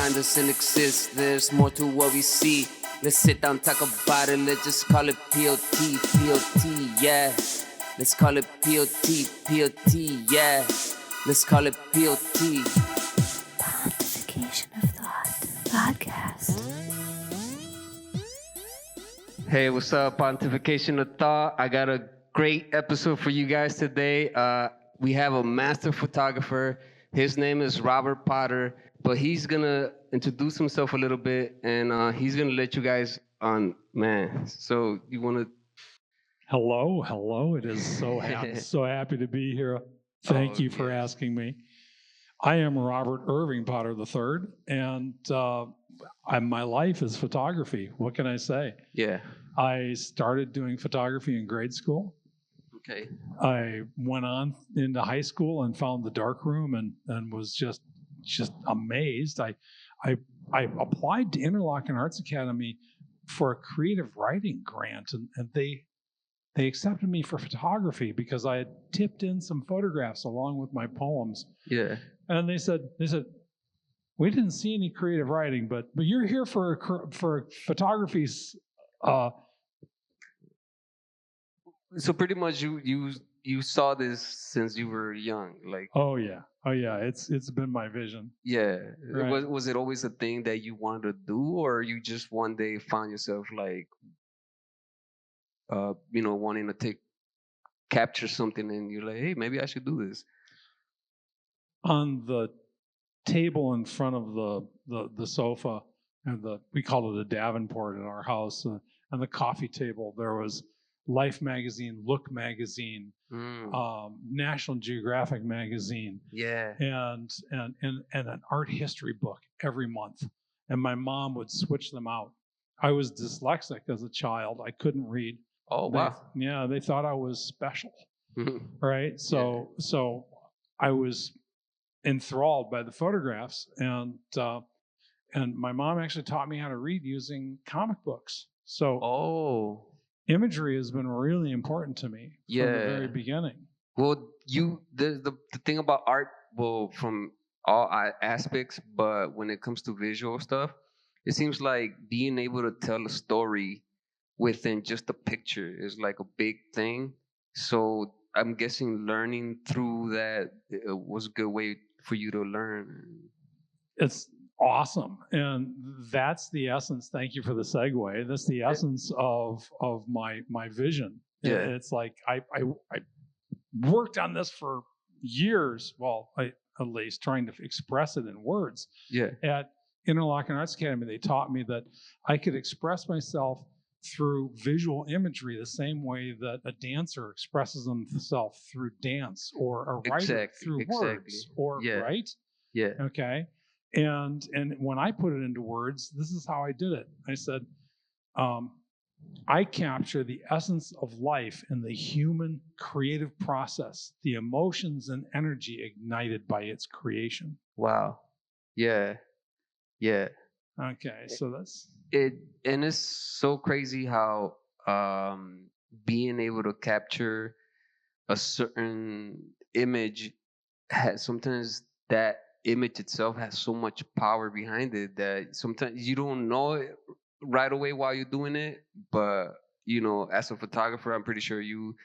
kind doesn't exist. There's more to what we see. Let's sit down, talk about it. Let's just call it P.O.T. P.O.T. Yeah. Let's call it P.O.T. P.O.T. Yeah. Let's call it P.O.T. Pontification of Thought Podcast. Hey, what's up, Pontification of Thought? I got a great episode for you guys today. We have a master photographer. His name is Robert Potter, but he's going to introduce himself a little bit, and he's going to let you guys on, man. So you want to... Hello. It is so happy to be here. Thank you for asking me. I am Robert Irving Potter III, and my life is photography. What can I say? Yeah. I started doing photography in grade school. Okay. I went on into high school and found the darkroom and was just amazed. I applied to Interlochen Arts Academy for a creative writing grant, and they accepted me for photography because I had tipped in some photographs along with my poems. Yeah. And they said, we didn't see any creative writing, but you're here for photography. So pretty much you saw this since you were young, like. Oh yeah. It's been my vision. Yeah. Right. Was it always a thing that you wanted to do, or you just one day found yourself like, wanting to capture something, and you're like, hey, maybe I should do this. On the table in front of the sofa, and we call it a Davenport in our house, on the coffee table there was Life magazine, Look magazine, National Geographic magazine, and an art history book every month. And my mom would switch them out. I was dyslexic as a child. I couldn't read. Oh, wow. They thought I was special, right? So I was enthralled by the photographs, and my mom actually taught me how to read using comic books. So imagery has been really important to me from the very beginning. Well, the thing about art, from all aspects, but when it comes to visual stuff, it seems like being able to tell a story within just a picture is like a big thing. So I'm guessing learning through that was a good way for you to learn. It's awesome, and that's the essence. Thank you for the segue. That's the essence of my vision. Yeah. It's like I worked on this for years. Well, at least trying to express it in words. Yeah. At Interlochen Arts Academy, they taught me that I could express myself through visual imagery the same way that a dancer expresses himself through dance, or a writer through words, or right? Yeah. Okay. And when I put it into words, this is how I did it. I said, I capture the essence of life in the human creative process, the emotions and energy ignited by its creation. Wow. Yeah. Yeah. Okay, so that's it. And it's so crazy how being able to capture a certain image sometimes that image itself has so much power behind it that sometimes you don't know it right away while you're doing it, but as a photographer, I'm pretty sure you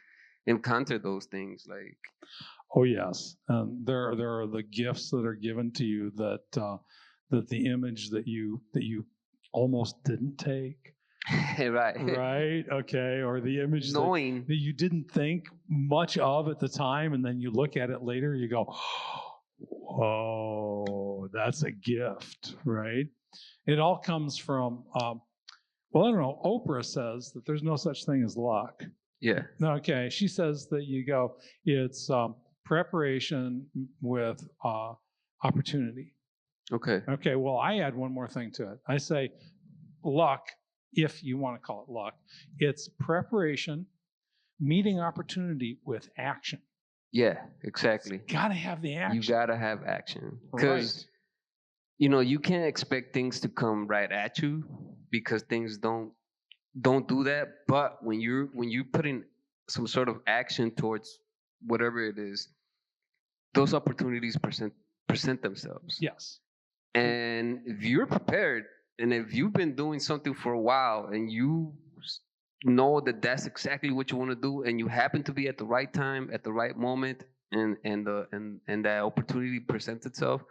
encounter those things. Like, oh yes, there are the gifts that are given to you that the image that you almost didn't take. Right. Okay. Or the image that you didn't think much of at the time, and then you look at it later, you go, "Whoa, that's a gift!" Right? It all comes from. I don't know. Oprah says that there's no such thing as luck. Yeah. Okay. She says that it's preparation with opportunity. Okay. Okay. Well, I add one more thing to it. I say luck. If you want to call it luck, it's preparation, meeting opportunity with action. Yeah, exactly. Got to have the action. You got to have action. Because, you can't expect things to come right at you, because things don't do that. But when you're putting some sort of action towards whatever it is, those opportunities present themselves. Yes. And if you're prepared, and if you've been doing something for a while, and you know that that's exactly what you want to do, and you happen to be at the right time, at the right moment, and that opportunity presents itself,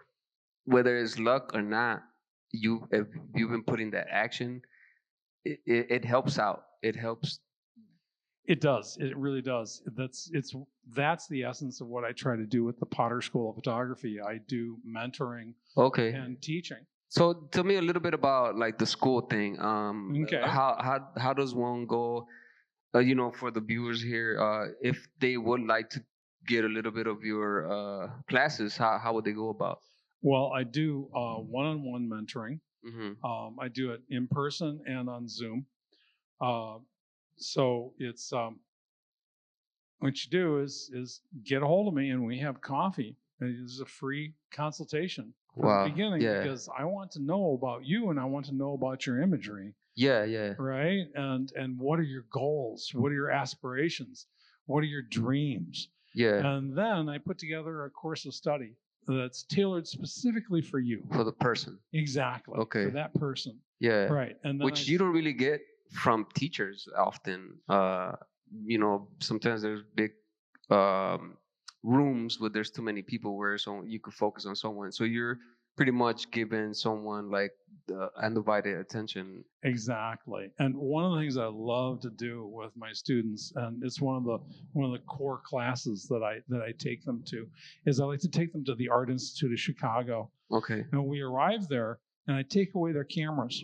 whether it's luck or not, if you've been putting that action, it helps out. It helps. It does. It really does. That's the essence of what I try to do with the Potter School of Photography. I do mentoring Okay. and teaching. So tell me a little bit about like the school thing. Okay. How does one go? For the viewers here, if they would like to get a little bit of your classes, how would they go about? Well, I do one-on-one mentoring. Mm-hmm. I do it in person and on Zoom. So it's what you do is get a hold of me and we have coffee. It's a free consultation from the beginning because I want to know about you and I want to know about your imagery. Yeah. Right? And what are your goals? What are your aspirations? What are your dreams? Yeah. And then I put together a course of study that's tailored specifically for you. For the person. Exactly. Okay. For that person. Yeah. Right. And then which you don't really get from teachers often. Sometimes there's big rooms where there's too many people where you could focus on someone. So you're pretty much giving someone like the undivided attention. Exactly. And one of the things I love to do with my students, and it's one of the core classes that I take them to, is I like to take them to the Art Institute of Chicago. Okay. And we arrive there and I take away their cameras.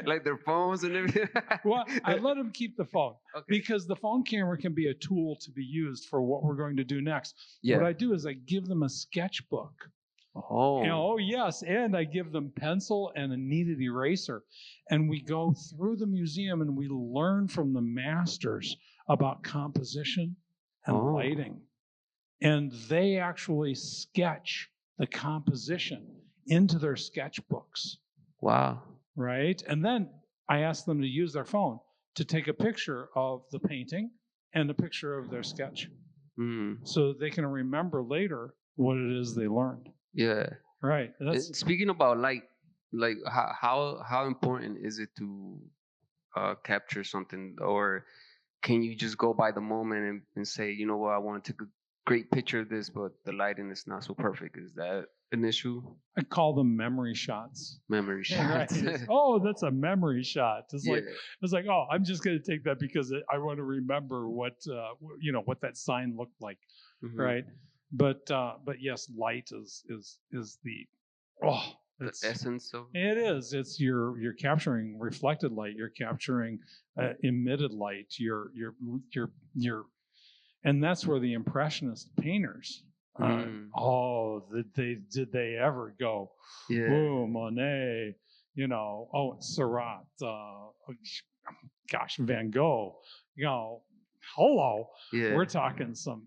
Like their phones and everything. Well, I let them keep the phone because the phone camera can be a tool to be used for what we're going to do next. Yeah. What I do is I give them a sketchbook. Oh, yes. And I give them pencil and a kneaded eraser. And we go through the museum and we learn from the masters about composition and lighting. And they actually sketch the composition into their sketchbooks. Wow. Right? And then I ask them to use their phone to take a picture of the painting and a picture of their sketch. So they can remember later what it is they learned. Yeah. Right. Speaking about light, like how important is it to capture something, or can you just go by the moment and say, you know what, I want to take a great picture of this, but the lighting is not so perfect? Is that an issue? I call them memory shots. Memory shots. Right. Oh, that's a memory shot. It's like, oh, I'm just going to take that because I want to remember what that sign looked like, right? But yes, light is the essence of it is. It's you're capturing reflected light. You're capturing emitted light. You're and that's where the Impressionist painters. Did they ever go? Yeah. Oh, Monet, Seurat, Van Gogh, hello. Yeah. We're talking some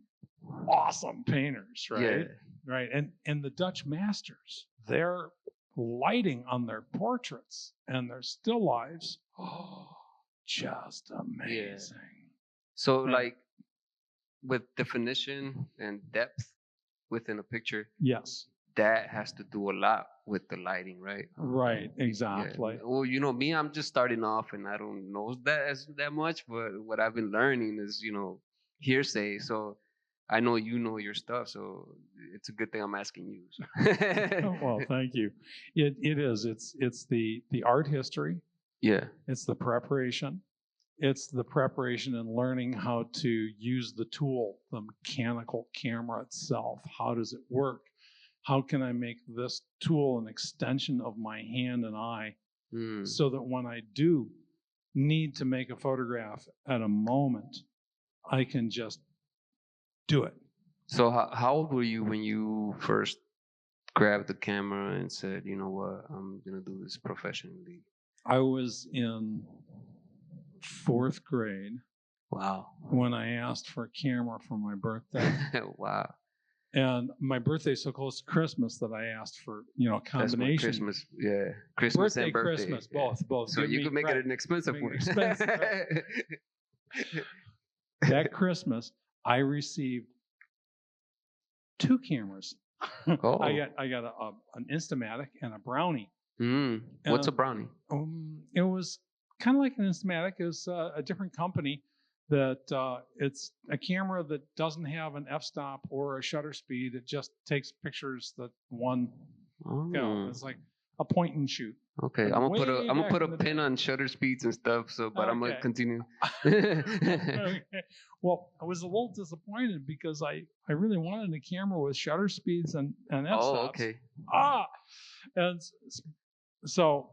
awesome painters, right? Yeah. Right. And the Dutch masters, their lighting on their portraits and their still lives, just amazing. Yeah. So like with definition and depth within a picture, yes, that has to do a lot with the lighting, right? Right, exactly. Yeah. Well, me, I'm just starting off and I don't know that much, but what I've been learning is, hearsay. So I know you know your stuff, so it's a good thing I'm asking you. So. Well, thank you. It is. It's the art history. Yeah. It's the preparation. It's the preparation and learning how to use the tool, the mechanical camera itself. How does it work? How can I make this tool an extension of my hand and eye so that when I do need to make a photograph at a moment, I can just do it. So how old were you when you first grabbed the camera and said, you know what, I'm going to do this professionally? I was in 4th grade. Wow. When I asked for a camera for my birthday. Wow. And my birthday's so close to Christmas that I asked for, a combination. Christmas, yeah. Christmas and birthday. Christmas, yeah. both. So you could make it an expensive one. Right. That Christmas, I received 2 cameras Oh. I got an Instamatic and a Brownie. What's a Brownie? It was kind of like an Instamatic. It was a different company that it's a camera that doesn't have an f-stop or a shutter speed. It just takes pictures that one, it's like a point and shoot. Okay, And I'm way gonna back put a in the pin day. on shutter speeds and stuff. So, but I'm gonna Okay. continue. Okay. Well, I was a little disappointed because I really wanted a camera with shutter speeds and f-stops. Oh, okay. And so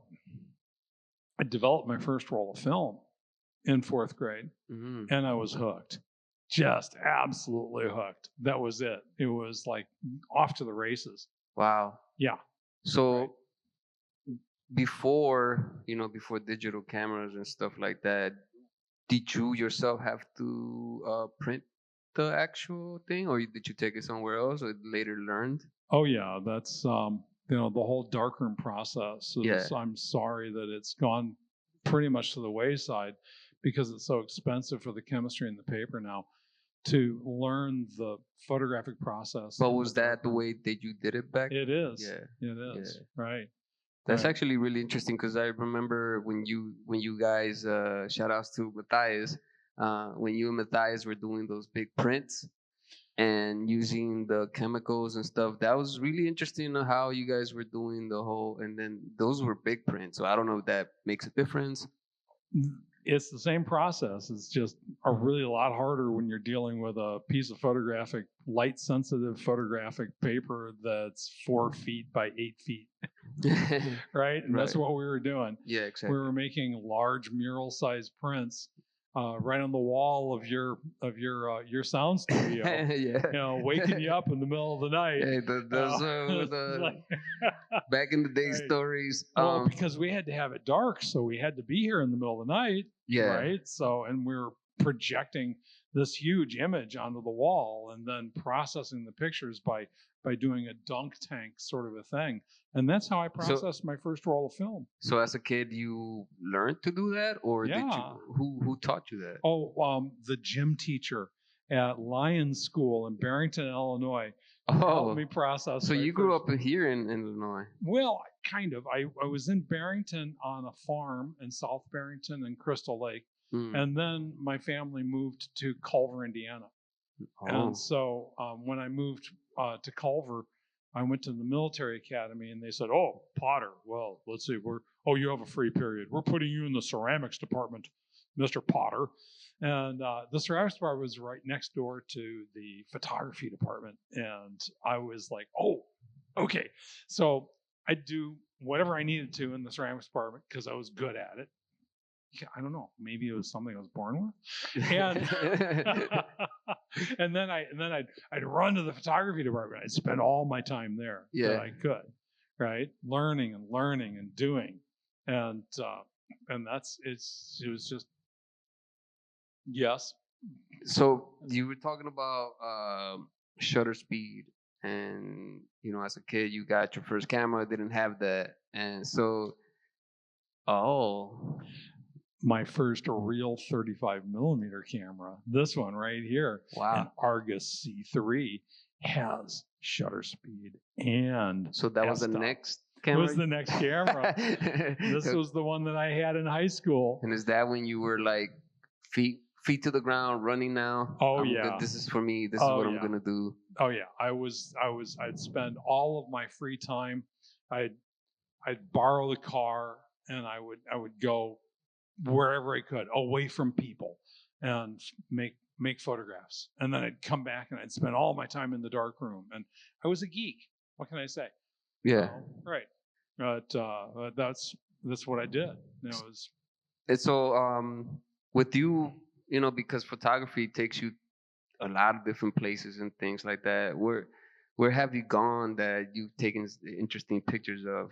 I developed my first roll of film in 4th grade, and I was hooked. Just absolutely hooked. That was it. It was like off to the races. Wow. Yeah. So Right. before digital cameras and stuff like that, did you yourself have to print the actual thing, or did you take it somewhere else, or later learned? Oh yeah, that's the whole darkroom process is, Yeah. I'm sorry that it's gone pretty much to the wayside because it's so expensive for the chemistry and the paper now to learn the photographic process. But was that the way that you did it back? It is. Yeah. It is. Yeah. Right. That's Right. actually really interesting because I remember when you guys shout outs to Matthias, when you and Matthias were doing those big prints and using the chemicals and stuff. That was really interesting how you guys were doing the whole, and then those were big prints. So I don't know if that makes a difference. It's the same process. It's just a really lot harder when you're dealing with a piece of light sensitive photographic paper that's 4 feet by 8 feet. Right? And that's Right. what we were doing. Yeah, exactly. We were making large mural sized prints right on the wall of your sound studio. Yeah. Waking you up in the middle of the night. Hey, those are the back in the day Right. stories. Well, because we had to have it dark, so we had to be here in the middle of the night. Yeah. Right. So, and we were projecting this huge image onto the wall and then processing the pictures by doing a dunk tank sort of a thing. And that's how I processed my first roll of film. So as a kid, you learned to do that, or did Yeah. you? Who taught you that? Oh, the gym teacher at Lions School in Barrington, Illinois, helped me process. So you grew up here in Illinois? Well, kind of. I was in Barrington on a farm in South Barrington and Crystal Lake. And then my family moved to Culver, Indiana. And so when I moved to Culver, I went to the military academy and they said, "Oh, Potter, well, let's see, you have a free period. We're putting you in the ceramics department, Mr. Potter." And the ceramics department was right next door to the photography department. And I was like, "Oh, okay." So I'd do whatever I needed to in the ceramics department because I was good at it. I don't know. Maybe it was something I was born with. And and then I'd run to the photography department. I'd spend all my time there that I could, right? Learning and doing. And it was just yes. So you were talking about shutter speed, and as a kid you got your first camera, didn't have that, and so my first real 35 millimeter camera, this one right here, an Argus C3, has shutter speed and so that was the next camera. It was the next camera. This was the one that I had in high school. And is that when you were like feet to the ground, running now? Yeah. This is for me. This is what I'm gonna do. Oh yeah. I'd spend all of my free time. I'd borrow the car and I would go wherever I could, away from people, and make photographs. And then I'd come back and I'd spend all my time in the dark room. And I was a geek. What can I say? Yeah. Right. But that's what I did. And so with you, because photography takes you a lot of different places and things like that. Where have you gone that you've taken interesting pictures of?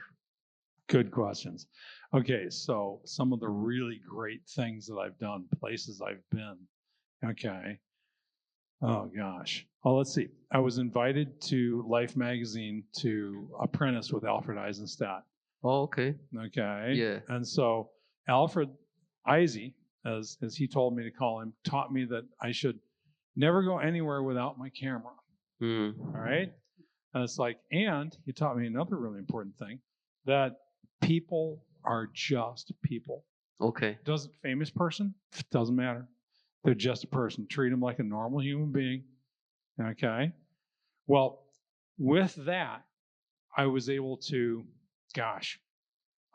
Good questions. Okay, so some of the really great things that I've done, places I've been. Okay. Oh gosh. Well, let's see. I was invited to Life magazine to apprentice with Alfred Eisenstadt. Oh, okay. Okay. Yeah. And so Alfred Eisy, as he told me to call him, taught me that I should never go anywhere without my camera. All right. And it's like, and he taught me another really important thing, that people are just people. Okay. Doesn't famous person, doesn't matter. They're just a person. Treat them like a normal human being. Okay. Well, with that, I was able to,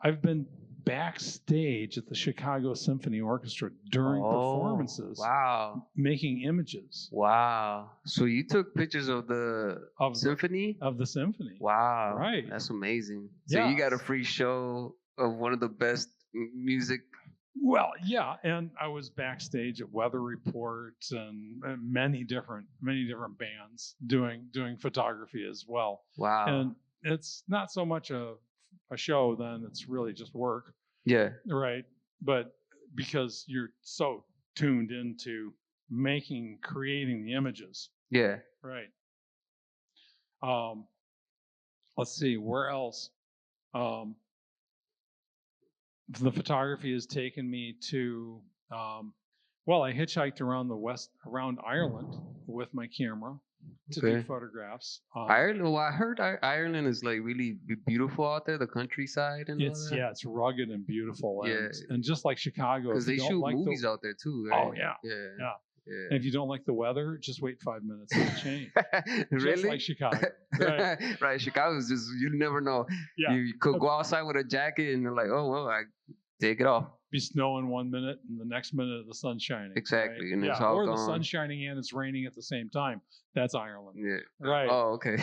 I've been backstage at the Chicago Symphony Orchestra during performances, Wow. making images. Wow. So you took pictures of the symphony? Of the symphony. Wow. Right. That's amazing. So you got a free show of one of the best music. Well, yeah, and I was backstage at Weather Report and many different bands doing photography as well. Wow. And it's not so much a show then, it's really just work. Yeah. Right. But because you're so tuned into creating the images. Yeah. Right. Let's see, where else? The photography has taken me to, I hitchhiked around Ireland with my camera to do photographs. Ireland. Well, I heard Ireland is like really beautiful out there, the countryside and all that. Yeah, it's rugged and beautiful. Yeah. And just like Chicago, because they shoot movies out there too, right? Oh yeah. Yeah. And if you don't like the weather, just wait 5 minutes and it'll change. Really? Just like Chicago. Right. Right. Chicago is just, you never know. Yeah. You could go outside with a jacket and they're like, oh, well, I take it off. Be snowing 1 minute and the next minute the sun's shining. Exactly. Right? And it's all or gone. the sun's shining and it's raining at the same time. That's Ireland. Yeah. Right. Oh, okay.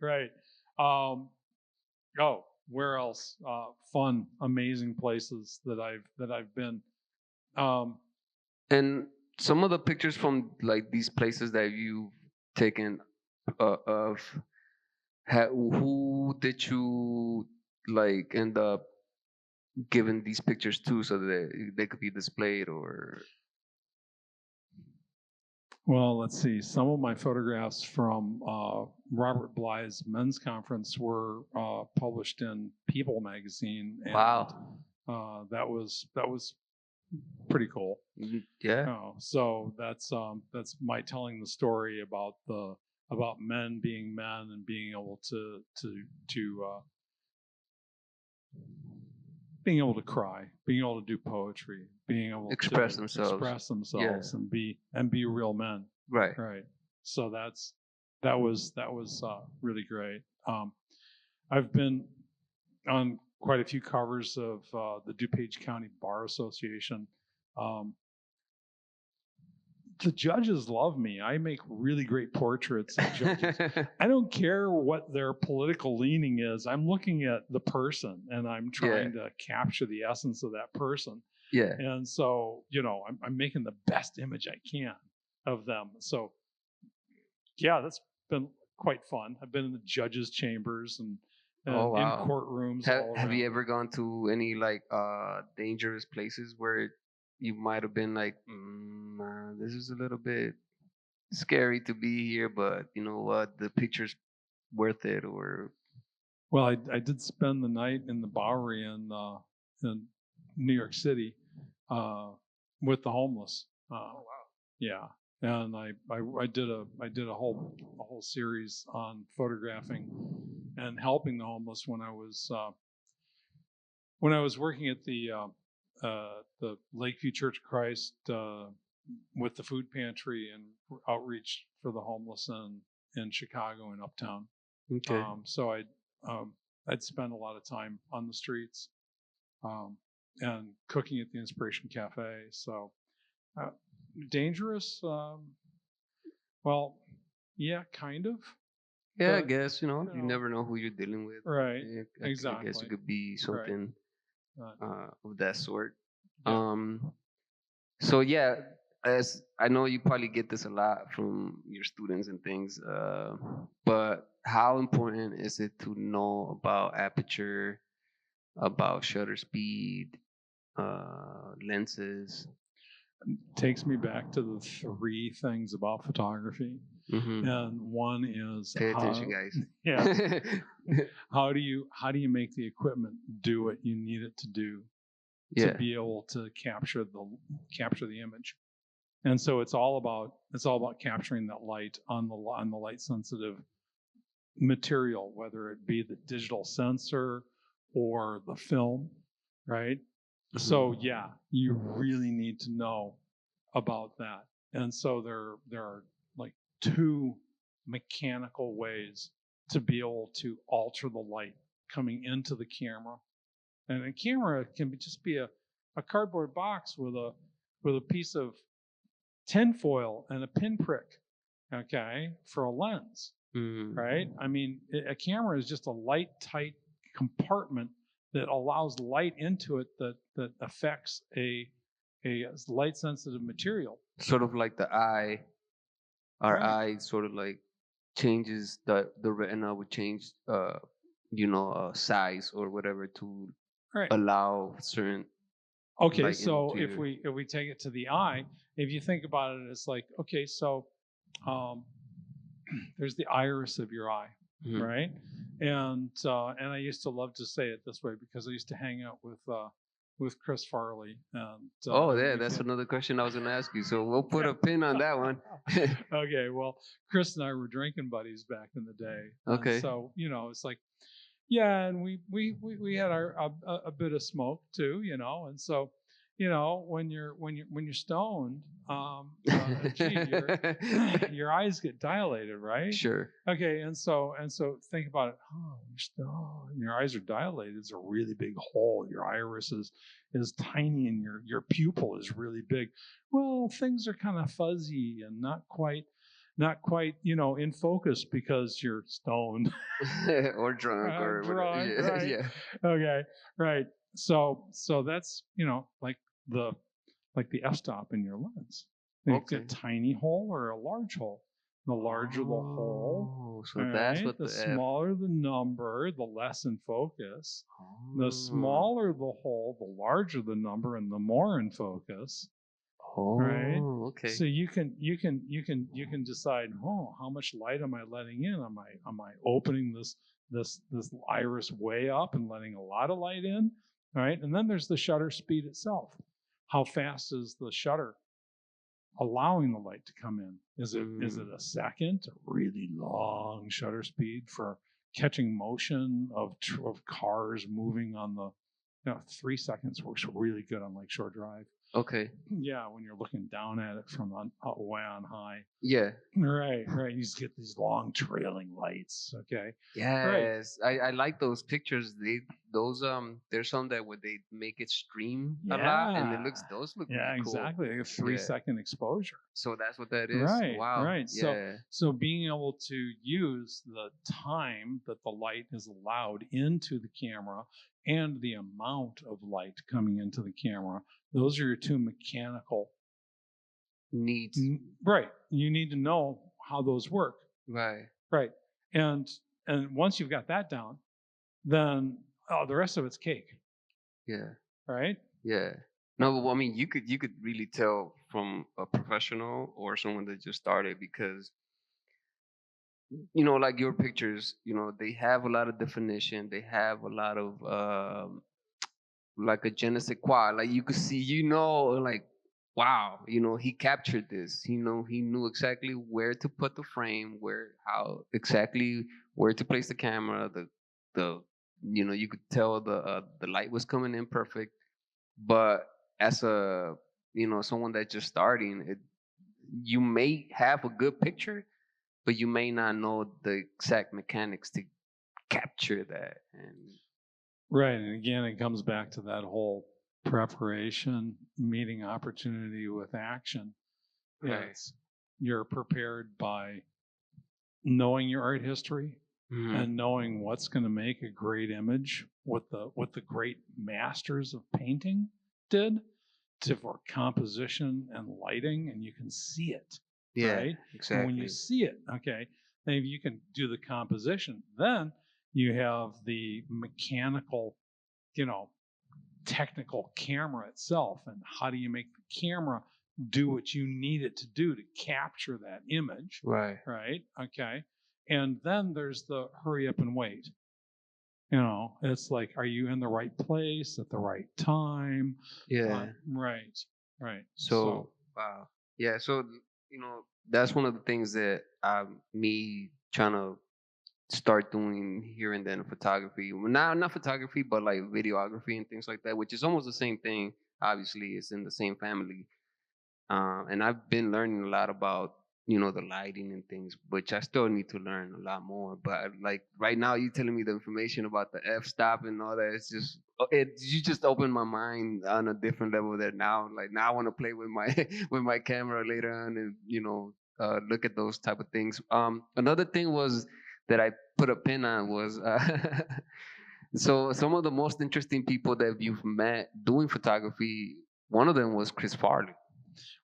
Right. Where else? Fun, amazing places that I've been. And some of the pictures from like these places that you've taken of, who did you like end up giving these pictures to so that they could be displayed or? Well, let's see. Some of my photographs from Robert Bly's men's conference were published in People magazine. And, wow. That was pretty cool. Yeah. So that's my telling the story about men being men and being able to being able to cry, being able to do poetry, being able express to themselves and be real men. Right. So that was really great. I've been on quite a few covers of the DuPage County Bar Association. The judges love me. I make really great portraits of judges. I don't care what their political leaning is. I'm looking at the person and I'm trying to capture the essence of that person. Yeah. And so, I'm making the best image I can of them. So, yeah, that's been quite fun. I've been in the judges' chambers and in courtrooms. Have you ever gone to any like dangerous places where you might have been like, this is a little bit scary to be here, but you know what, the picture's worth it? Or well, I did spend the night in the Bowery in New York City with the homeless. wow. Yeah, and I did a whole series on photographing and helping the homeless when I was working at the Lakeview Church of Christ with the food pantry and outreach for the homeless in Chicago and Uptown. Okay. So I'd spend a lot of time on the streets and cooking at the Inspiration Cafe. So dangerous? Well, yeah, kind of. Yeah, I guess you never know who you're dealing with. Right. Exactly. I guess it could be something of that sort. Yeah. So yeah, as I know you probably get this a lot from your students and things, but how important is it to know about aperture, about shutter speed, lenses? Takes me back to the 3 things about photography. Mm-hmm. And one is pay attention, guys. Yeah. How do you make the equipment do what you need it to do to be able to capture the image? And so it's all about capturing that light on the light sensitive material, whether it be the digital sensor or the film, right? Mm-hmm. So yeah, you really need to know about that. And so there are like two mechanical ways to be able to alter the light coming into the camera. And a camera can just be a cardboard box with a piece of tinfoil and a pinprick, okay, for a lens, right? I mean, a camera is just a light, tight compartment that allows light into it that affects a light sensitive material. Sort of like the eye. Our Right. eye sort of like changes the retina would change size or whatever to Right. allow certain. Okay, light so into if we take it to the eye, if you think about it, it's like, okay, so there's the iris of your eye, Mhm. right? And I used to love to say it this way because I used to hang out with Chris Farley. And Oh, yeah, that's another question I was going to ask you. So we'll put a pin on that one. Okay, well, Chris and I were drinking buddies back in the day. Okay. And so it's like, yeah, and we had a bit of smoke too, and so when you're stoned, your eyes get dilated, right? Sure. Okay, and so think about it. Oh, you're stoned, and your eyes are dilated. It's a really big hole. Your iris is tiny, and your pupil is really big. Well, things are kind of fuzzy and not quite in focus because you're stoned or drunk or drunk, whatever. right? Yeah. Okay, right. So that's like the f-stop in your lens. It's a tiny hole or a large hole. The larger the hole, so that's what the smaller the number, the less in focus. The smaller the hole, the larger the number, and the more in focus. Right. Okay. So you can decide, how much light am I letting in? Am I opening this iris way up and letting a lot of light in? Right. And then there's the shutter speed itself. How fast is the shutter allowing the light to come in? Is it a second, a really long shutter speed for catching motion of cars moving on the 3 seconds works really good on Lakeshore Drive. Okay. Yeah, when you're looking down at it from way on high. Yeah. Right. You just get these long trailing lights. Okay. Yes, right. I like those pictures. There's some that where they make it stream a lot, and those look really cool. Exactly. Like a 3-second exposure. So that's what that is. Right. Wow. Right. Yeah. So being able to use the time that the light is allowed into the camera and the amount of light coming into the camera, those are your two mechanical needs. Right. You need to know how those work. Right. Right. And once you've got that down, then the rest of it's cake. Yeah. Right? Yeah. No, but I mean, you could really tell from a professional or someone that just started because like your pictures, they have a lot of definition. They have a lot of like a je ne sais quoi. Like you could see, like, wow, he captured this. He knew exactly where to put the frame, exactly where to place the camera. You could tell the light was coming in perfect. But as a someone that's just starting, you may have a good picture, but you may not know the exact mechanics to capture that. Right, and again, it comes back to that whole preparation, meeting opportunity with action. Right. You're prepared by knowing your art history and knowing what's going to make a great image, what the great masters of painting did for composition and lighting, and you can see it. Yeah, right? exactly. And when you see it, okay, then if you can do the composition, then you have the mechanical, technical camera itself, and how do you make the camera do what you need it to do to capture that image? Right. Right. Okay. And then there's the hurry up and wait. It's like, are you in the right place at the right time? Yeah. Right. So wow. Yeah, so that's one of the things that me trying to start doing here and then photography. Well, not photography, but like videography and things like that, which is almost the same thing. Obviously, it's in the same family. And I've been learning a lot about the lighting and things, which I still need to learn a lot more. But like right now, you telling me the information about the f stop and all that. It's just you just opened my mind on a different level. That now I want to play with my with my camera later on and look at those type of things. Another thing was that I put a pin on was. So some of the most interesting people that you've met doing photography, one of them was Chris Farley.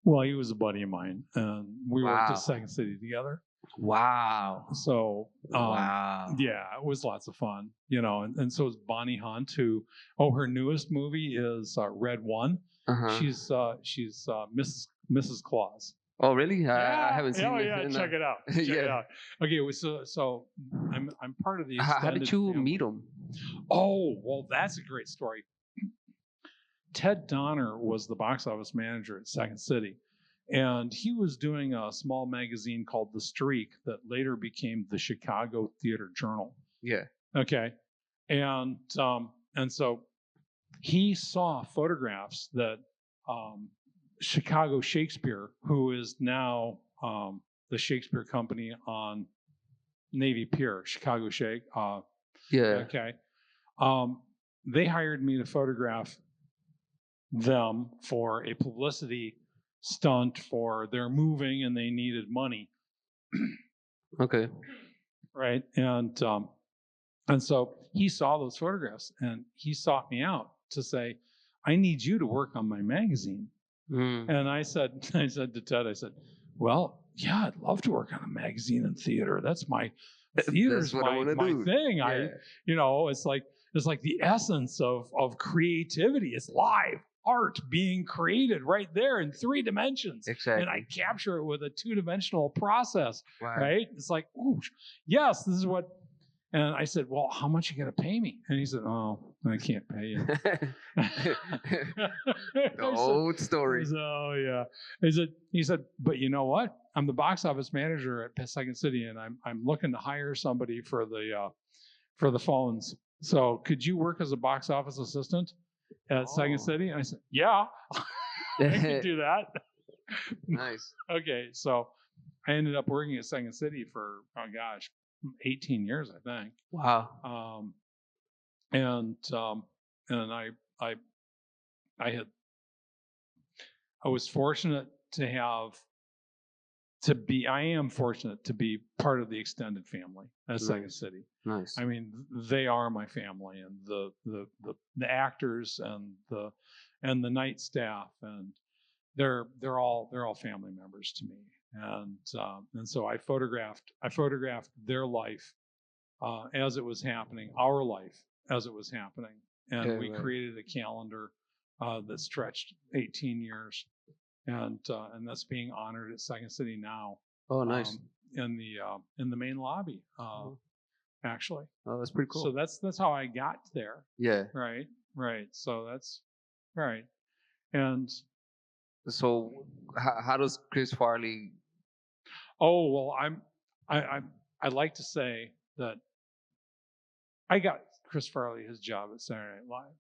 Well, he was a buddy of mine, and we worked Wow. at Second City together. Wow. So, Wow. yeah, it was lots of fun, and so is Bonnie Hunt, who, her newest movie is Red One. Uh-huh. She's Mrs. Claus. Oh, really? I haven't seen Oh, it. yeah, check it out. Check it out. Okay, so I'm part of the How did you family. meet him? Oh, well, that's a great story. Ted Donner was the box office manager at Second City, and he was doing a small magazine called The Streak that later became the Chicago Theater Journal. Yeah. Okay, and so he saw photographs that Chicago Shakespeare, who is now the Shakespeare Company on Navy Pier, Chicago Shake. Yeah. Okay, they hired me to photograph them for a publicity stunt for their moving, and they needed money. Okay. Right, and so he saw those photographs, and he sought me out to say, "I need you to work on my magazine." And I said to Ted, I said, "Well, yeah, I'd love to work on a magazine and theater. That's my theater's That's what I my do. thing. Yeah. It's like the essence of creativity. It's live art being created right there in 3 dimensions. Exactly. And I capture it with a 2-dimensional process, Wow. right? It's like, ooh, yes, this is what." And I said, "Well, how much are you going to pay me?" And he said, "Oh, I can't pay you." The old story. Oh, yeah. He said, "But you know what? I'm the box office manager at Second City, and I'm looking to hire somebody for the phones. So could you work as a box office assistant at Second City?" And I said, "Yeah, I can do that." Nice. Okay, so I ended up working at Second City for 18 years, I think. Wow. And I was fortunate I am fortunate to be part of the extended family at Second City. Nice. I mean, they are my family, and the actors and the night staff, and they're all family members to me. And so I photographed their life as it was happening, our life as it was happening, and we created a calendar that stretched 18 years, and that's being honored at Second City now. Oh, nice. In the main lobby, actually. Oh, that's pretty cool. So that's how I got there. Yeah. Right. So that's right. And so, how does Chris Farley? Oh, well, I like to say that I got Chris Farley his job at Saturday Night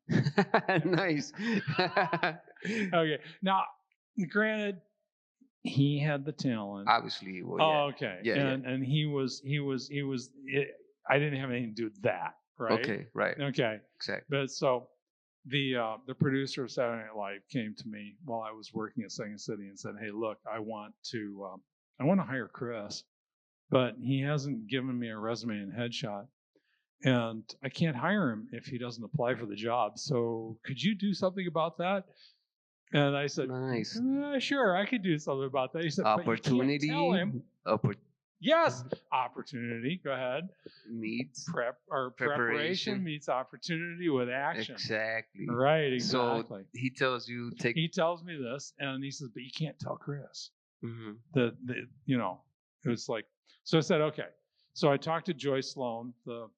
Live. Nice. Okay. Now, granted, he had the talent. Obviously. Well, yeah. Oh, okay. Yeah. And he was. I didn't have anything to do with that. Right. Okay. Right. Okay. Exactly. But so the producer of Saturday Night Live came to me while I was working at Second City and said, "Hey, look, I want to hire Chris, but he hasn't given me a resume and headshot, and I can't hire him if he doesn't apply for the job. So could you do something about that?" And I said, "Nice, sure, I could do something about that." He said, "Opportunity, but you can't tell him. Yes, opportunity. Go ahead. Meets preparation meets opportunity with action. Exactly. Right. Exactly. So he tells you He tells me this, and he says, "But you can't tell Chris." Mm-hmm. It was like, so I said, okay. So I talked to Joyce Sloan, the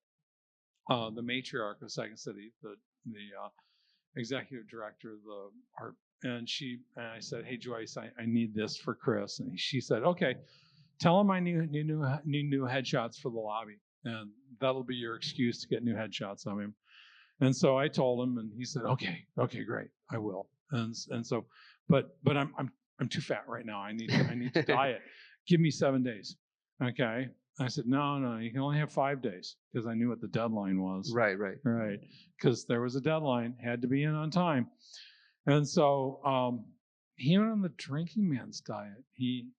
matriarch of Second City, the executive director, the art I said, hey, Joyce, I need this for Chris. And she said, okay, tell him I need new headshots for the lobby. And that'll be your excuse to get new headshots of him. And so I told him, and he said, okay, great, I will. And so, but I'm too fat right now. I need to diet. Give me 7 days. Okay. I said, no, you can only have 5 days, because I knew what the deadline was. Right. Because there was a deadline, had to be in on time. And so he went on the drinking man's diet.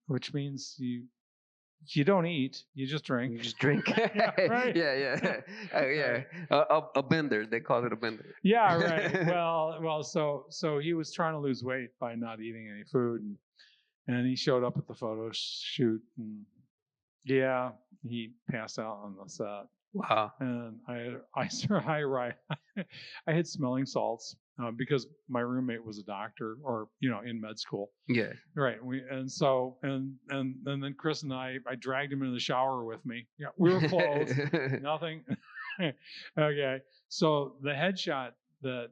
Which means you don't eat, you just drink. You just drink. Yeah, right. Yeah. A bender. They call it a bender. Yeah, right. Well, so he was trying to lose weight by not eating any food, and he showed up at the photo shoot, and yeah, he passed out on the set. Wow. And I had smelling salts because my roommate was a doctor, or in med school. Yeah. Right. And then Chris and I dragged him into the shower with me. Yeah, we were clothed. Nothing. Okay. So the headshot that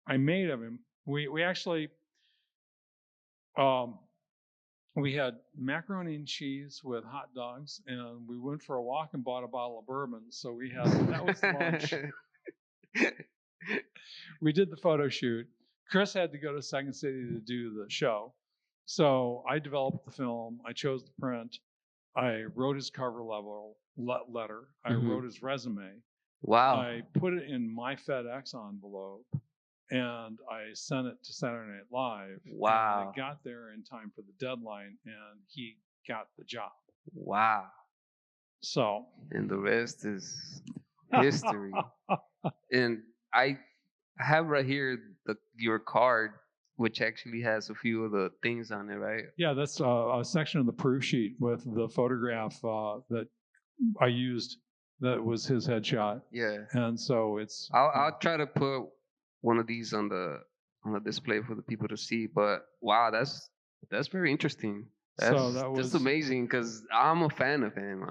I made of him, we actually we had macaroni and cheese with hot dogs, and we went for a walk and bought a bottle of bourbon. So that was lunch. We did the photo shoot. Chris had to go to Second City to do the show. So I developed the film. I chose the print. I wrote his cover letter. I wrote his resume. Wow. I put it in my FedEx envelope, and I sent it to Saturday Night Live. Wow. And I got there in time for the deadline, and he got the job. Wow. So. And the rest is history. And I have right here your card, which actually has a few of the things on it, right? Yeah, that's a section of the proof sheet with the photograph that I used. That was his headshot. Yeah. And so it's. I'll try to put one of these on the display for the people to see. But wow, that's very interesting. That's amazing, because I'm a fan of him.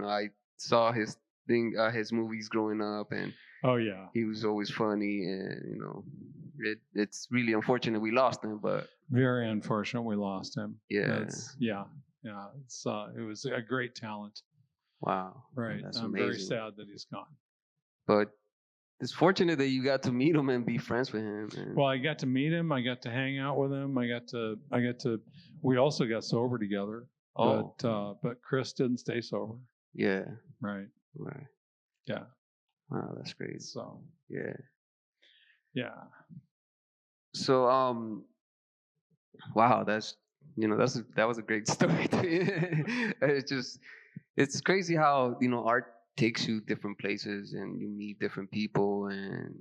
I saw his his movies growing up, and oh yeah, he was always funny, and it's really unfortunate we lost him, but very unfortunate we lost him. Yeah, it was a great talent. Wow, right. That's I'm amazing. Very sad that he's gone. But it's fortunate that you got to meet him and be friends with him. Well, I got to meet him. I got to hang out with him. I got to. We also got sober together. Oh. But Chris didn't stay sober. Yeah. Right. Yeah. Wow, that's great. So. Yeah. So wow, that was a great story. It's crazy how art takes you different places and you meet different people, and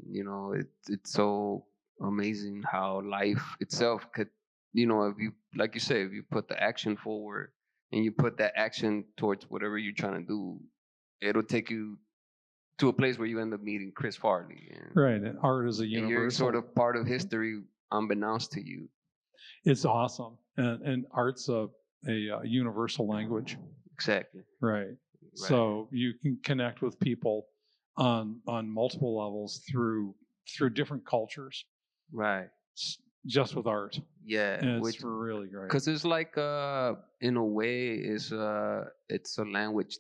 it's so amazing how life itself could, if you, like you say, if you put the action forward and you put that action towards whatever you're trying to do, it'll take you to a place where you end up meeting Chris Farley. Right, and art is a universal. And you're sort of part of history unbeknownst to you. It's awesome, and art's a universal language. Exactly. Right. So you can connect with people on multiple levels through different cultures. Right. Just with art. Yeah. And it's really great. Because it's like in a way it's a language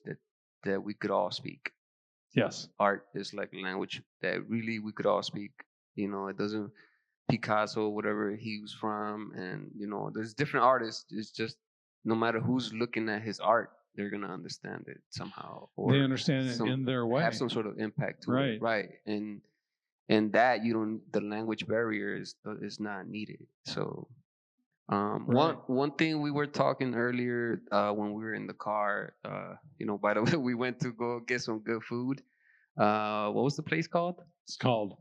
that we could all speak. Yes. Art is like a language that really we could all speak. It doesn't Picasso, whatever he was from, and there's different artists. It's just no matter who's looking at his art, they're gonna understand it somehow. Or they understand it in their way. Have some sort of impact to it. Right. And that the language barrier is not needed. So one thing we were talking earlier when we were in the car, by the way, we went to go get some good food. What was the place called? It's called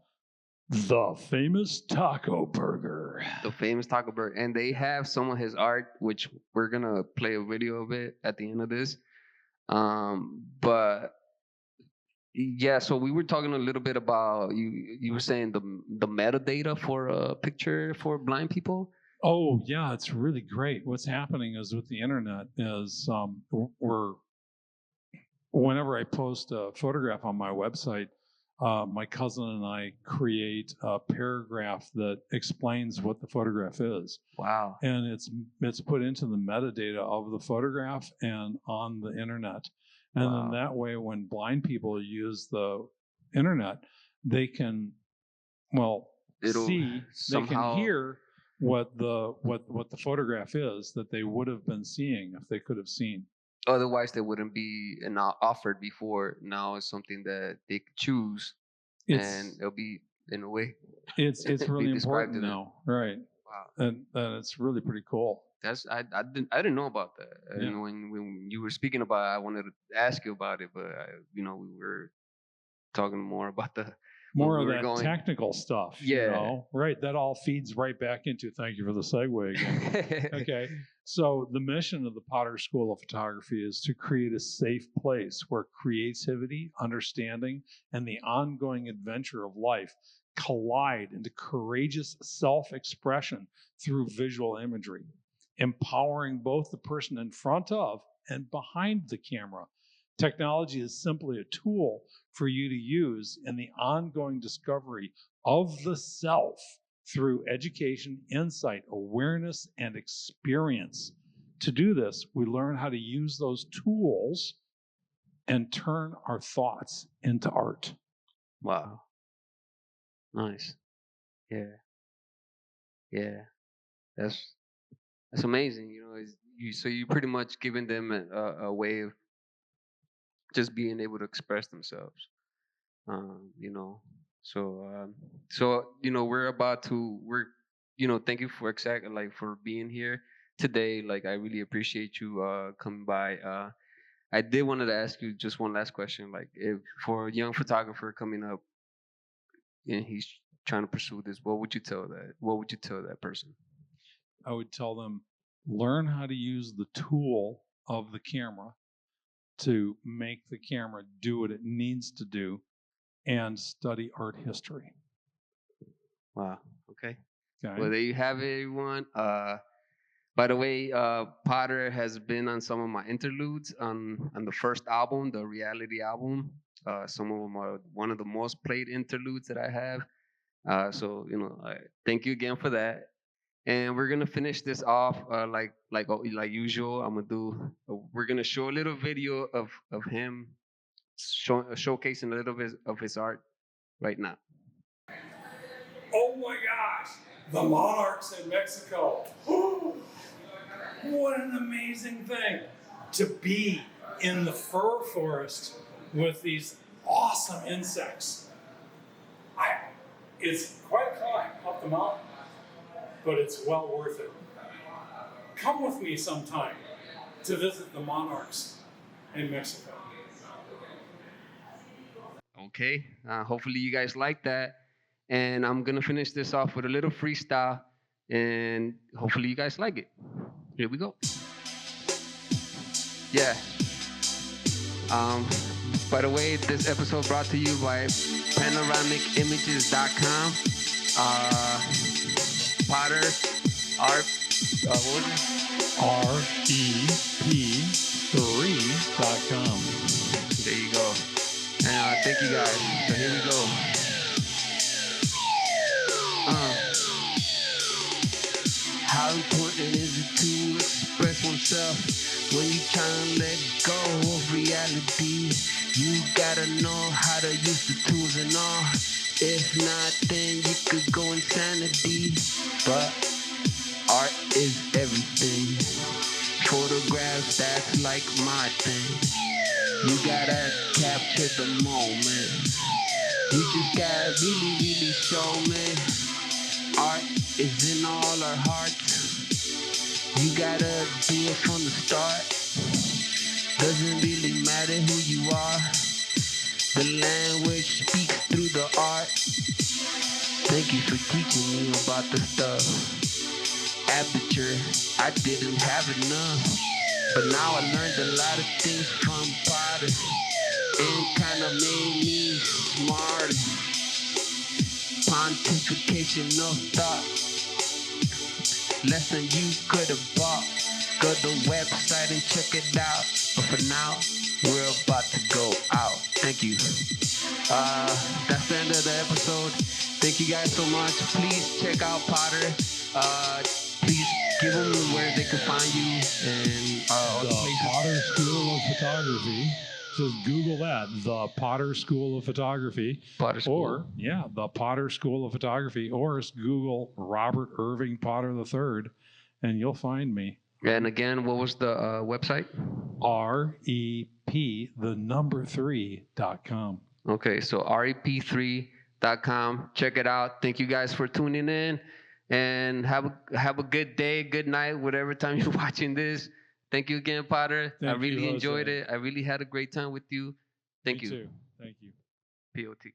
The Famous Taco Burger. The Famous Taco Burger. And they have some of his art, which we're going to play a video of it at the end of this. But yeah, so we were talking a little bit about, you were saying the metadata for a picture for blind people. Oh, yeah, it's really great. What's happening is with the internet is whenever I post a photograph on my website, my cousin and I create a paragraph that explains what the photograph is. Wow. And it's put into the metadata of the photograph and on the internet. And then that way, when blind people use the internet, they can, see, they can hear what the photograph is that they would have been seeing if they could have seen. Otherwise, they wouldn't be offered before. Now it's something that they could choose, and it'll be, in a way, it's really important now, right? Wow. And it's really pretty cool. That's I didn't know about that. Yeah. And when you were speaking about it, I wanted to ask you about it, but we were talking more about more of that technical stuff. Yeah. Right. That all feeds right back into, thank you for the segue again. Okay. So the mission of the Potter School of Photography is to create a safe place where creativity, understanding, and the ongoing adventure of life collide into courageous self-expression through visual imagery, empowering both the person in front of and behind the camera. Technology is simply a tool for you to use in the ongoing discovery of the self through education, insight, awareness, and experience. To do this, we learn how to use those tools and turn our thoughts into art. Wow. Nice. Yeah. That's amazing. So you pretty much giving them a way of just being able to express themselves. Thank you for for being here today. Like, I really appreciate you coming by. I did wanted to ask you just one last question. Like, if for a young photographer coming up and he's trying to pursue this, what would you tell that person? I would tell them, learn how to use the tool of the camera to make the camera do what it needs to do, and study art history. Wow. Okay. Well, there you have it, everyone. By the way, Potter has been on some of my interludes on the first album, the Reality album. Some of them are one of the most played interludes that I have. So thank you again for that. And we're gonna finish this off like usual. We're gonna show a little video of him showcasing a little bit of his art right now. Oh my gosh, the monarchs in Mexico. Ooh, what an amazing thing to be in the fir forest with these awesome insects. It's quite a climb up the mountain, but it's well worth it. Come with me sometime to visit the monarchs in Mexico. Okay, hopefully you guys like that. And I'm gonna finish this off with a little freestyle, and hopefully you guys like it. Here we go. Yeah. By the way, this episode brought to you by PanoramiCimages.com. Potter Art. What was it? REP3.com. There you go. And thank you guys. So here we go. How important is it to express oneself when you trying to let go of reality? You gotta know how to use the tools and all. If not, then you could go insanity. But art is everything. Photographs, that's like my thing. You gotta capture the moment. You just gotta really, really show me. Art is in all our hearts. You gotta do it from the start. Doesn't really matter who you are. The language speaks through the art. Thank you for teaching me about the stuff. Aperture, I didn't have enough. But now I learned a lot of things from Potter. And kinda made me smarter. Pontification of Thought. Lesson you could have bought. Go to the website and check it out. But for now, we're about to go out. Thank you. That's the end of the episode. Thank you guys so much. Please check out Potter. Please give them where they can find you and all the The places. Potter School of Photography. Just Google that, the Potter School of Photography. Potter School. Or, the Potter School of Photography. Or just Google Robert Irving Potter III, and you'll find me. And again, what was the website? REP3.com. Okay, so rep3.com. Check it out. Thank you guys for tuning in. And have a good day, good night, whatever time you're watching this. Thank you again, Potter. I really enjoyed it. I really had a great time with you. Thank you. Me too. Thank you. P.O.T.